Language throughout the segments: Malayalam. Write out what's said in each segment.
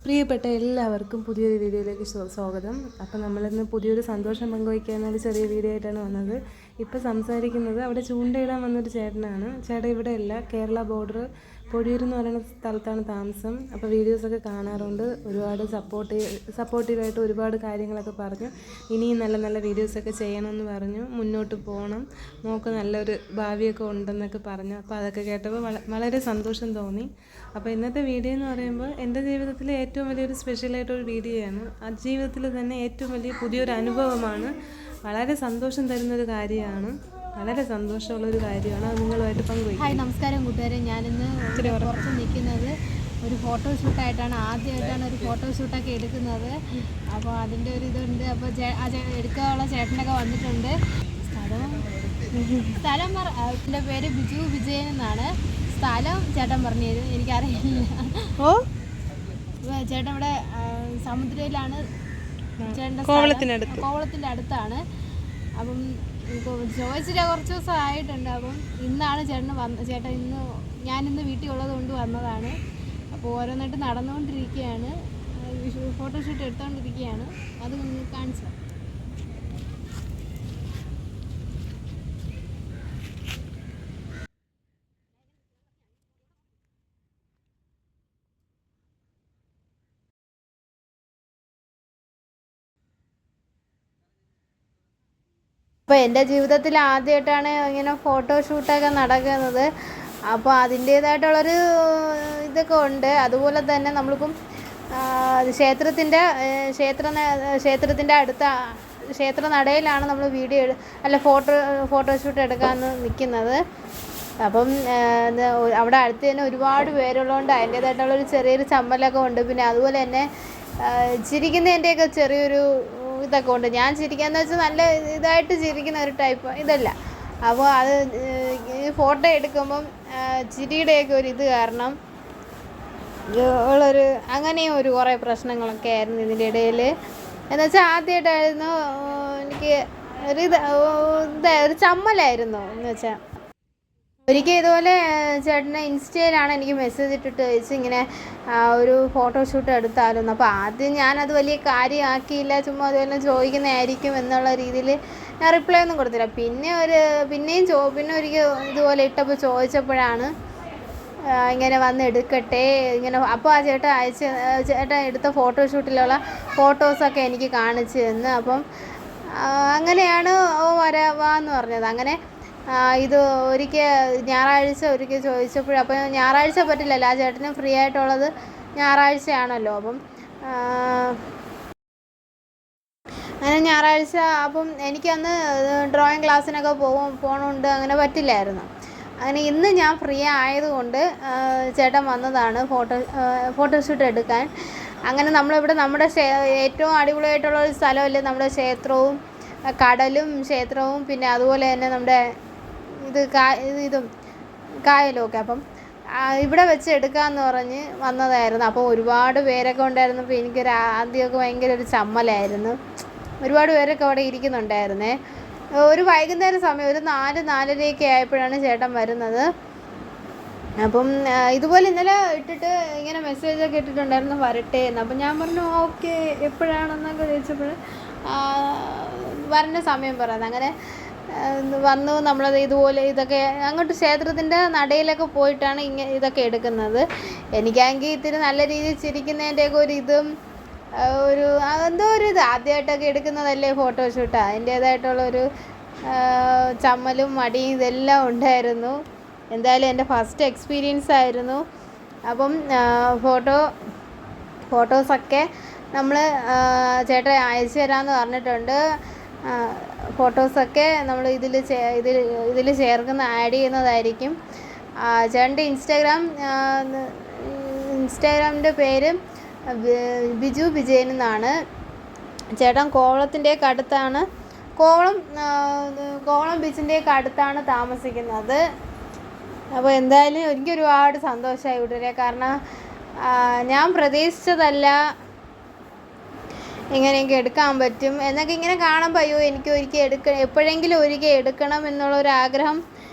പ്രിയപ്പെട്ട എല്ലാവർക്കും പുതിയൊരു വീഡിയോയിലേക്ക് സ്വാഗതം. അപ്പോൾ നമ്മളിന്ന് പുതിയൊരു സന്തോഷം പങ്കുവയ്ക്കാനൊരു ചെറിയ വീഡിയോ ആയിട്ടാണ് വന്നത്. ഇപ്പോൾ സംസാരിക്കുന്നത് അവിടെ ചൂണ്ടയിടാൻ വന്നൊരു ചേട്ടനാണ്. ചേട്ടൻ ഇവിടെ അല്ല, കേരള ബോർഡർ പൊഴിയൂർ എന്ന് പറയുന്ന സ്ഥലത്താണ് താമസം. അപ്പോൾ വീഡിയോസൊക്കെ കാണാറുണ്ട്. ഒരുപാട് സപ്പോർട്ടീവായിട്ട് ഒരുപാട് കാര്യങ്ങളൊക്കെ പറഞ്ഞു. ഇനിയും നല്ല നല്ല വീഡിയോസൊക്കെ ചെയ്യണമെന്ന് പറഞ്ഞു. മുന്നോട്ട് പോകണം, മോൾക്ക് നല്ലൊരു ഭാവിയൊക്കെ ഉണ്ടെന്നൊക്കെ പറഞ്ഞു. അപ്പോൾ അതൊക്കെ കേട്ടപ്പോൾ വളരെ സന്തോഷം തോന്നി. അപ്പോൾ ഇന്നത്തെ വീഡിയോ എന്ന് പറയുമ്പോൾ എൻ്റെ ജീവിതത്തിലെ ഏറ്റവും വലിയൊരു സ്പെഷ്യലായിട്ടൊരു വീഡിയോയാണ്. ആ ജീവിതത്തിൽ തന്നെ ഏറ്റവും വലിയ പുതിയൊരു അനുഭവമാണ്. വളരെ സന്തോഷം തരുന്നൊരു കാര്യമാണ്. വളരെ സന്തോഷമുള്ളൊരു കാര്യമാണ്. അത് നിങ്ങളുമായിട്ട് പങ്കുവയ്ക്കും. ഹായ്, നമസ്കാരം കൂട്ടുകാരെ. ഞാനിന്ന് പുറത്ത് നിൽക്കുന്നത് ഒരു ഫോട്ടോഷൂട്ടായിട്ടാണ്. ആദ്യമായിട്ടാണ് ഒരു ഫോട്ടോഷൂട്ടൊക്കെ എടുക്കുന്നത്. അപ്പോൾ അതിൻ്റെ ഒരു ഇതുണ്ട്. അപ്പോൾ എടുക്കാനുള്ള ചേട്ടനൊക്കെ വന്നിട്ടുണ്ട്. സ്ഥലം എൻ്റെ പേര് ബിജു വിജയൻ എന്നാണ്. സ്ഥലം ചേട്ടൻ പറഞ്ഞു തരും, എനിക്കറിയില്ല. ചേട്ടൻ ഇവിടെ സമുദ്രയിലാണ്. ചേട്ടൻ്റെ കോവളത്തിൻ്റെ അടുത്താണ്. അപ്പം ചോദിച്ചിട്ട് കുറച്ച് ദിവസം ആയിട്ടുണ്ട്. അപ്പം ഇന്നാണ് ചേട്ടൻ ഞാനിന്ന് വീട്ടിൽ ഉള്ളത് കൊണ്ട് വന്നതാണ്. അപ്പോൾ ഓരോന്നായിട്ട് നടന്നുകൊണ്ടിരിക്കുകയാണ്. ഫോട്ടോഷൂട്ട് എടുത്തുകൊണ്ടിരിക്കുകയാണ്. അത് കാണിച്ചു. അപ്പോൾ എൻ്റെ ജീവിതത്തിൽ ആദ്യമായിട്ടാണ് ഇങ്ങനെ ഫോട്ടോഷൂട്ടൊക്കെ നടക്കുന്നത്. അപ്പോൾ അതിൻ്റേതായിട്ടുള്ളൊരു ഇതൊക്കെ ഉണ്ട്. അതുപോലെ തന്നെ നമ്മളിപ്പം ക്ഷേത്രത്തിൻ്റെ ക്ഷേത്ര നടയിലാണ് നമ്മൾ ഫോട്ടോഷൂട്ട് എടുക്കാമെന്ന് നിൽക്കുന്നത്. അപ്പം അവിടെ അടുത്ത് തന്നെ ഒരുപാട് പേരുള്ളതുകൊണ്ട് അതിൻ്റേതായിട്ടുള്ളൊരു ചെറിയൊരു ചമ്മലൊക്കെ ഉണ്ട്. പിന്നെ അതുപോലെ തന്നെ ചിരിക്കുന്നതിൻ്റെയൊക്കെ ചെറിയൊരു ഇതൊക്കെ ഉണ്ട്. ഞാൻ ചിരിക്കാന്ന് വെച്ചാൽ നല്ല ഇതായിട്ട് ചിരിക്കുന്ന ഒരു ടൈപ്പ് ഇതല്ല. അപ്പോൾ അത് ഫോട്ടോ എടുക്കുമ്പം ചിരിയുടെയൊക്കെ ഒരു ഇത് കാരണം ഉള്ളൊരു അങ്ങനെയും കുറേ പ്രശ്നങ്ങളൊക്കെ ആയിരുന്നു ഇതിൻ്റെ ഇടയിൽ. എന്നുവെച്ചാൽ ആദ്യമായിട്ടായിരുന്നു എനിക്ക് ഒരു ചമ്മലായിരുന്നു. എന്ന് വെച്ചാൽ ഒരിക്കൽ ഇതുപോലെ ചേട്ടനെ ഇൻസ്റ്റയിലാണ് എനിക്ക് മെസ്സേജ് ഇട്ടിട്ട് ചോദിച്ചു ഇങ്ങനെ ഒരു ഫോട്ടോഷൂട്ട് എടുത്താലും. അപ്പോൾ ആദ്യം ഞാനത് വലിയ കാര്യമാക്കിയില്ല, ചുമ്മാ അതുപോലെ ചോദിക്കുന്നതായിരിക്കും എന്നുള്ള രീതിയിൽ ഞാൻ റിപ്ലൈ ഒന്നും കൊടുത്തില്ല. പിന്നെ ഒരിക്കൽ ഇതുപോലെ ഇട്ടപ്പോൾ ചോദിച്ചപ്പോഴാണ് ഇങ്ങനെ വന്ന് എടുക്കട്ടെ ഇങ്ങനെ. അപ്പോൾ ആ ചേട്ടൻ എടുത്ത ഫോട്ടോഷൂട്ടിലുള്ള ഫോട്ടോസൊക്കെ എനിക്ക് കാണിച്ചു തന്നു. അപ്പം അങ്ങനെയാണ് വരാവാന്ന് പറഞ്ഞത്. അങ്ങനെ ഇത് ഞായറാഴ്ച ചോദിച്ചപ്പോഴും, അപ്പോൾ ഞായറാഴ്ച പറ്റില്ലല്ലോ, ആ ചേട്ടന് ഫ്രീ ആയിട്ടുള്ളത് ഞായറാഴ്ചയാണല്ലോ. അപ്പം അങ്ങനെ ഞായറാഴ്ച അപ്പം എനിക്കന്ന് ഡ്രോയിങ് ക്ലാസ്സിനൊക്കെ പോകണമുണ്ട്, അങ്ങനെ പറ്റില്ലായിരുന്നു. അങ്ങനെ ഇന്ന് ഞാൻ ഫ്രീ ആയതുകൊണ്ട് ചേട്ടൻ വന്നതാണ് ഫോട്ടോഷൂട്ട് എടുക്കാൻ. അങ്ങനെ നമ്മുടെ ഏറ്റവും അടിപൊളിയായിട്ടുള്ള ഒരു സ്ഥലമല്ലേ നമ്മുടെ ക്ഷേത്രവും കടലും ക്ഷേത്രവും, പിന്നെ അതുപോലെ തന്നെ നമ്മുടെ ഇതും കായലും ഒക്കെ. അപ്പം ഇവിടെ വെച്ച് എടുക്കാമെന്ന് പറഞ്ഞ് വന്നതായിരുന്നു. അപ്പോൾ ഒരുപാട് പേരൊക്കെ ഉണ്ടായിരുന്നു. അപ്പോൾ എനിക്കൊരു ആദ്യമൊക്കെ ഭയങ്കര ഒരു ചമ്മലായിരുന്നു. ഒരുപാട് പേരൊക്കെ അവിടെ ഇരിക്കുന്നുണ്ടായിരുന്നേ. ഒരു വൈകുന്നേരം സമയം ഒരു 4-4:30 ആയപ്പോഴാണ് ചേട്ടൻ വരുന്നത്. അപ്പം ഇതുപോലെ ഇന്നലെ ഇട്ടിട്ട് ഇങ്ങനെ മെസ്സേജൊക്കെ ഇട്ടിട്ടുണ്ടായിരുന്നു വരട്ടെ എന്ന്. അപ്പം ഞാൻ പറഞ്ഞു ഓക്കെ എപ്പോഴാണെന്നൊക്കെ ചോദിച്ചപ്പോൾ വരേണ്ട സമയം പറയുന്നത്. അങ്ങനെ വന്നു. നമ്മളത് ഇതുപോലെ ഇതൊക്കെ അങ്ങോട്ട് ക്ഷേത്രത്തിൻ്റെ നടയിലൊക്കെ പോയിട്ടാണ് ഇതൊക്കെ എടുക്കുന്നത്. എനിക്കാണെങ്കിൽ ഇത്തിരി നല്ല രീതിയിൽ ചിരിക്കുന്നതിൻ്റെയൊക്കെ എന്തോ ഒരു ഇത് ആദ്യമായിട്ടൊക്കെ എടുക്കുന്നതല്ലേ ഫോട്ടോഷൂട്ട്, അതിൻ്റേതായിട്ടുള്ളൊരു ചമ്മലും മടിയും ഇതെല്ലാം ഉണ്ടായിരുന്നു. എന്തായാലും എൻ്റെ ഫസ്റ്റ് എക്സ്പീരിയൻസ് ആയിരുന്നു. അപ്പം ഫോട്ടോസൊക്കെ നമ്മൾ ചേട്ടൻ അയച്ചു തരാമെന്ന് പറഞ്ഞിട്ടുണ്ട്. ഫോട്ടോസൊക്കെ നമ്മൾ ഇതിൽ ചേർക്കുന്ന ആഡ് ചെയ്യുന്നതായിരിക്കും. ചേട്ടൻ്റെ ഇൻസ്റ്റാഗ്രാമിൻ്റെ പേര് ബിജു വിജയൻ എന്നാണ്. ചേട്ടൻ കോവളത്തിൻ്റെയൊക്കെ അടുത്താണ്, കോവളം ബീച്ചിൻ്റെയൊക്കെ അടുത്താണ് താമസിക്കുന്നത്. അപ്പോൾ എന്തായാലും എനിക്ക് ഒരുപാട് സന്തോഷമായി കൂട്ടുകാരെ. കാരണം ഞാൻ പ്രതീക്ഷിച്ചതല്ല ഇങ്ങനെയൊക്കെ എടുക്കാൻ പറ്റും എന്നൊക്കെ. ഇങ്ങനെ കാണുമ്പോൾ അയ്യോ എനിക്ക് എപ്പോഴെങ്കിലും ഒരിക്കൽ എടുക്കണം എന്നുള്ളൊരാഗ്രഹം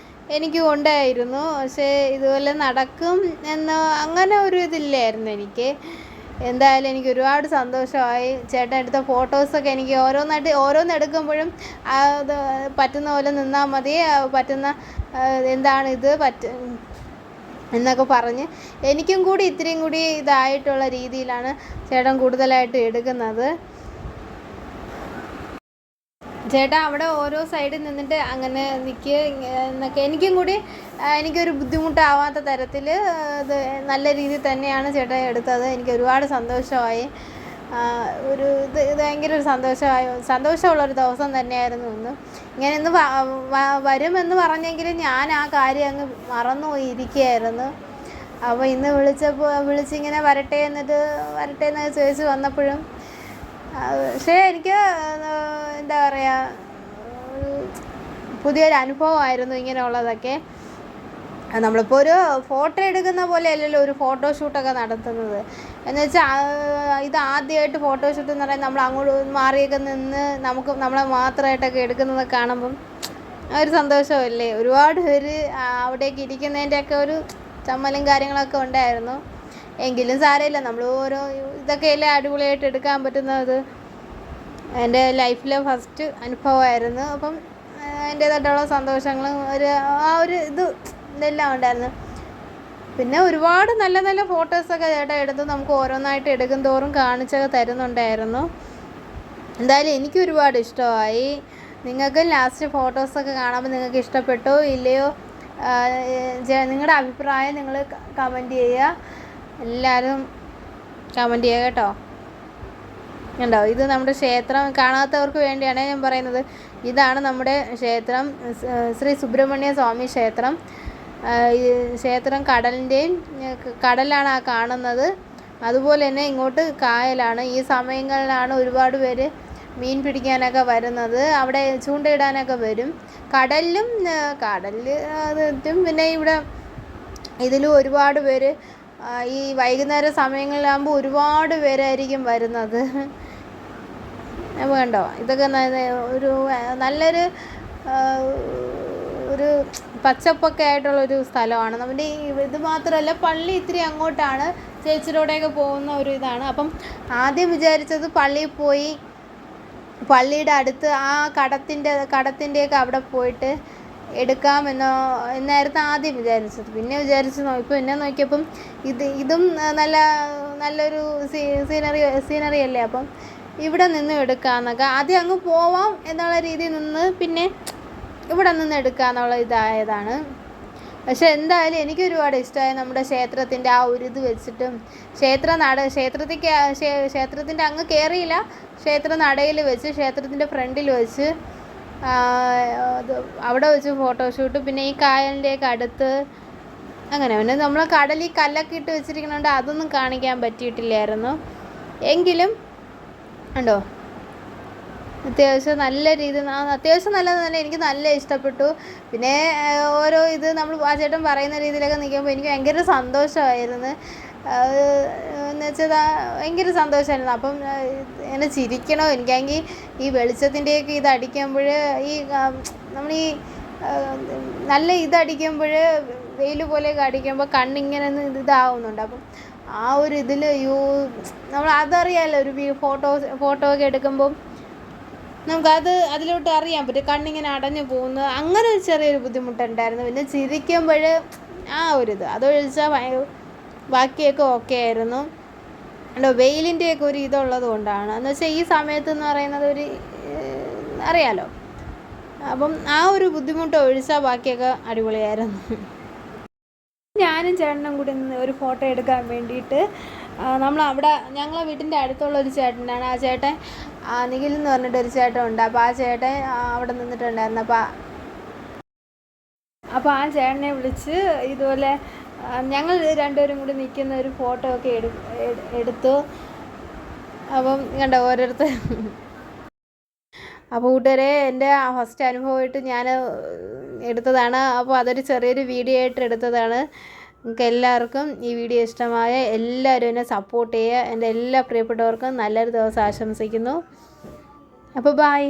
എനിക്ക് ഉണ്ടായിരുന്നു. പക്ഷേ ഇതുപോലെ നടക്കും അങ്ങനെ ഒരു ഇതില്ലായിരുന്നു എനിക്ക്. എന്തായാലും എനിക്ക് ഒരുപാട് സന്തോഷമായി. ചേട്ടൻ എടുത്ത ഫോട്ടോസൊക്കെ എനിക്ക് ഓരോന്നെടുക്കുമ്പോഴും അത് പറ്റുന്ന പോലെ നിന്നാൽ മതി, പറ്റുന്ന എന്താണിത് എന്നൊക്കെ പറഞ്ഞ് എനിക്കും കൂടി ഇത്രയും കൂടി ഇതായിട്ടുള്ള രീതിയിലാണ് ചേട്ടൻ കൂടുതലായിട്ട് എടുക്കുന്നത്. ചേട്ടാ അവിടെ ഓരോ സൈഡിൽ നിന്നിട്ട് അങ്ങനെ നിൽക്കുക എന്നൊക്കെ എനിക്കൊരു ബുദ്ധിമുട്ടാവാത്ത തരത്തിൽ ഇത് നല്ല രീതിയിൽ തന്നെയാണ് ചേട്ടൻ എടുത്തത്. എനിക്ക് ഒരുപാട് സന്തോഷമായി. ഇത് ഭയങ്കര ഒരു സന്തോഷമുള്ളൊരു ദിവസം തന്നെയായിരുന്നു ഇന്ന്. ഇങ്ങനെ ഇന്ന് വരുമെന്ന് പറഞ്ഞെങ്കിലും ഞാൻ ആ കാര്യം അങ്ങ് മറന്നുപോയിരിക്കുകയായിരുന്നു. അപ്പോൾ ഇന്ന് വിളിച്ചിങ്ങനെ വരട്ടെ എന്നൊക്കെ ചോദിച്ച് വന്നപ്പോഴും പക്ഷേ എനിക്ക് എന്താ പറയുക, പുതിയൊരു അനുഭവമായിരുന്നു ഇങ്ങനെയുള്ളതൊക്കെ. നമ്മളിപ്പോൾ ഒരു ഫോട്ടോ എടുക്കുന്ന പോലെ അല്ലല്ലോ ഒരു ഫോട്ടോഷൂട്ടൊക്കെ നടത്തുന്നത്. എന്ന് വെച്ചാൽ ഇത് ആദ്യമായിട്ട് ഫോട്ടോഷൂട്ട് എന്ന് പറയുന്നത് നമ്മൾ അങ്ങോട്ട് മാറിയൊക്കെ നിന്ന് നമ്മളെ മാത്രമായിട്ടൊക്കെ എടുക്കുന്നത് കാണുമ്പം ഒരു സന്തോഷമല്ലേ. ഒരുപാട് പേര് അവിടേക്ക് ഇരിക്കുന്നതിൻ്റെയൊക്കെ ഒരു ചമ്മലും കാര്യങ്ങളൊക്കെ ഉണ്ടായിരുന്നു. എങ്കിലും സാരമില്ല, നമ്മൾ ഓരോ ഇതൊക്കെയല്ലേ അടിപൊളിയായിട്ട് എടുക്കാൻ പറ്റുന്നത്. എൻ്റെ ലൈഫിലെ ഫസ്റ്റ് അനുഭവമായിരുന്നു. അപ്പം അതിൻ്റേതായിട്ടുള്ള സന്തോഷങ്ങളും ഇതെല്ലാം ഉണ്ടായിരുന്നു. പിന്നെ ഒരുപാട് നല്ല നല്ല ഫോട്ടോസൊക്കെ ചേട്ടൻ എടുത്ത് നമുക്ക് ഓരോന്നായിട്ട് എടുക്കും തോറും കാണിച്ചൊക്കെ തരുന്നുണ്ടായിരുന്നു. എന്തായാലും എനിക്ക് ഒരുപാട് ഇഷ്ടമായി. നിങ്ങൾക്ക് ലാസ്റ്റ് ഫോട്ടോസൊക്കെ കാണുമ്പോൾ നിങ്ങൾക്ക് ഇഷ്ടപ്പെട്ടോ ഇല്ലയോ, നിങ്ങളുടെ അഭിപ്രായം നിങ്ങൾ കമൻറ്റ് ചെയ്യുക. എല്ലാവരും കമൻറ്റ് ചെയ്യുക കേട്ടോ. കണ്ടോ, ഇത് നമ്മുടെ ക്ഷേത്രം. കാണാത്തവർക്ക് വേണ്ടിയാണ് ഞാൻ പറയുന്നത്. ഇതാണ് നമ്മുടെ ക്ഷേത്രം, ശ്രീ സുബ്രഹ്മണ്യ സ്വാമി ക്ഷേത്രം. ഈ ക്ഷേത്രം കടലാണ് ആ കാണുന്നത്. അതുപോലെ തന്നെ ഇങ്ങോട്ട് കായലാണ്. ഈ സമയങ്ങളിലാണ് ഒരുപാട് പേര് മീൻ പിടിക്കാനൊക്കെ വരുന്നത്. അവിടെ ചൂണ്ടയിടാനൊക്കെ വരും. കടലിൽ പിന്നെ ഇതിലും ഒരുപാട് പേര് ഈ വൈകുന്നേര സമയങ്ങളിലാകുമ്പോൾ ഒരുപാട് പേരായിരിക്കും വരുന്നത്. അപ്പോൾ കണ്ടോ, ഇതൊക്കെ നല്ലൊരു ഒരു പച്ചപ്പൊക്കെ ആയിട്ടുള്ളൊരു സ്ഥലമാണ്. നമ്മുടെ ഇത് മാത്രമല്ല, പള്ളി ഇത്തിരി അങ്ങോട്ടാണ്, ചേച്ചിലൂടെയൊക്കെ പോകുന്ന ഒരു ഇതാണ്. അപ്പം ആദ്യം വിചാരിച്ചത് പള്ളിയിൽ പോയി പള്ളിയുടെ അടുത്ത് ആ കടത്തിൻ്റെയൊക്കെ അവിടെ പോയിട്ട് എന്നായിരുന്നു ആദ്യം വിചാരിച്ചത്. പിന്നെ പിന്നെ നോക്കിയപ്പം ഇതും നല്ലൊരു സീനറി അല്ലേ. അപ്പം ഇവിടെ നിന്ന് എടുക്കാമെന്നൊക്കെ ആദ്യം അങ്ങ് പോവാം എന്നുള്ള രീതിയിൽ നിന്ന് പിന്നെ ഇവിടെ നിന്ന് എടുക്കാമെന്നുള്ള ഇതായതാണ്. പക്ഷെ എന്തായാലും എനിക്ക് ഒരുപാട് ഇഷ്ടമായി നമ്മുടെ ക്ഷേത്രത്തിൻ്റെ ആ ഒരു ഇത് വെച്ചിട്ടും. ക്ഷേത്രത്തിൻ്റെ അങ്ങ് കയറിയില്ല, ക്ഷേത്ര നടയിൽ വെച്ച്, ക്ഷേത്രത്തിൻ്റെ ഫ്രണ്ടിൽ വെച്ച് അവിടെ വെച്ച് ഫോട്ടോഷൂട്ട്. പിന്നെ ഈ കായലിൻ്റെയൊക്കെ അടുത്ത് അങ്ങനെ പിന്നെ നമ്മൾ കടലിൽ കല്ലൊക്കെ ഇട്ട് വെച്ചിരിക്കണോണ്ട് അതൊന്നും കാണിക്കാൻ പറ്റിയിട്ടില്ലായിരുന്നു. എങ്കിലും ഉണ്ടോ, അത്യാവശ്യം നല്ല രീതിയിൽ അത്യാവശ്യം നല്ലത് തന്നെ. എനിക്ക് നല്ല ഇഷ്ടപ്പെട്ടു. പിന്നെ ഓരോ നമ്മൾ ആ ചേട്ടൻ പറയുന്ന രീതിയിലൊക്കെ നിൽക്കുമ്പോൾ എനിക്ക് ഭയങ്കര സന്തോഷമായിരുന്നു. എന്ന് വെച്ചാൽ ഭയങ്കര സന്തോഷമായിരുന്നു. അപ്പം എന്നെ ചിരിക്കണോ, എനിക്കാണെങ്കിൽ ഈ വെളിച്ചത്തിൻ്റെയൊക്കെ ഇതടിക്കുമ്പോൾ നമ്മൾ നല്ല ഇതടിക്കുമ്പോൾ വെയിൽ പോലെയൊക്കെ അടിക്കുമ്പോൾ കണ്ണിങ്ങനെ ഇതാവുന്നുണ്ട്. അപ്പം ആ ഒരു നമ്മൾ അതറിയാമല്ലോ, ഒരു ഫോട്ടോ ഒക്കെ എടുക്കുമ്പം അതിലോട്ട് അറിയാൻ പറ്റും, കണ്ണിങ്ങനെ അടഞ്ഞു പോകുന്നത്. അങ്ങനെ ഒരു ചെറിയൊരു ബുദ്ധിമുട്ടുണ്ടായിരുന്നു. പിന്നെ ചിരിക്കുമ്പോൾ ആ അതൊഴിച്ചാൽ ബാക്കിയൊക്കെ ഓക്കെ ആയിരുന്നു. വെയിലിൻ്റെയൊക്കെ ഒരു ഇതുള്ളത് കൊണ്ടാണ്. എന്ന് വെച്ചാൽ ഈ സമയത്തെന്ന് പറയുന്നത് അറിയാലോ. അപ്പം ആ ഒരു ബുദ്ധിമുട്ട് ഒഴിച്ചാൽ ബാക്കിയൊക്കെ അടിപൊളിയായിരുന്നു. ഞാനും ചേട്ടനും കൂടി ഒരു ഫോട്ടോ എടുക്കാൻ വേണ്ടിയിട്ട് ഞങ്ങളെ വീട്ടിൻ്റെ അടുത്തുള്ള ഒരു ചേട്ടനാണ്. ആ ചേട്ടൻ നിഖിൽ എന്ന് പറഞ്ഞിട്ടൊരു ചേട്ടൻ ഉണ്ട്. അപ്പോൾ ആ ചേട്ടൻ അവിടെ നിന്നിട്ടുണ്ടായിരുന്നു. അപ്പോൾ ആ ചേട്ടനെ വിളിച്ച് ഇതുപോലെ ഞങ്ങൾ രണ്ടുപേരും കൂടി നിൽക്കുന്ന ഒരു ഫോട്ടോ ഒക്കെ എടുത്തു. അപ്പം കണ്ടോ ഓരോരുത്തർ. അപ്പോൾ കൂട്ടുകാരെ, എൻ്റെ ഫസ്റ്റ് അനുഭവമായിട്ട് ഞാൻ എടുത്തതാണ്. അപ്പോൾ അതൊരു ചെറിയൊരു വീഡിയോ ആയിട്ട് എടുത്തതാണ്. നിങ്ങൾക്ക് എല്ലാവർക്കും ഈ വീഡിയോ ഇഷ്ടമായ എല്ലാവരും എന്നെ സപ്പോർട്ട് ചെയ്യുക. എൻ്റെ എല്ലാ പ്രിയപ്പെട്ടവർക്കും നല്ലൊരു ദിവസം ആശംസിക്കുന്നു. അപ്പോൾ ബൈ.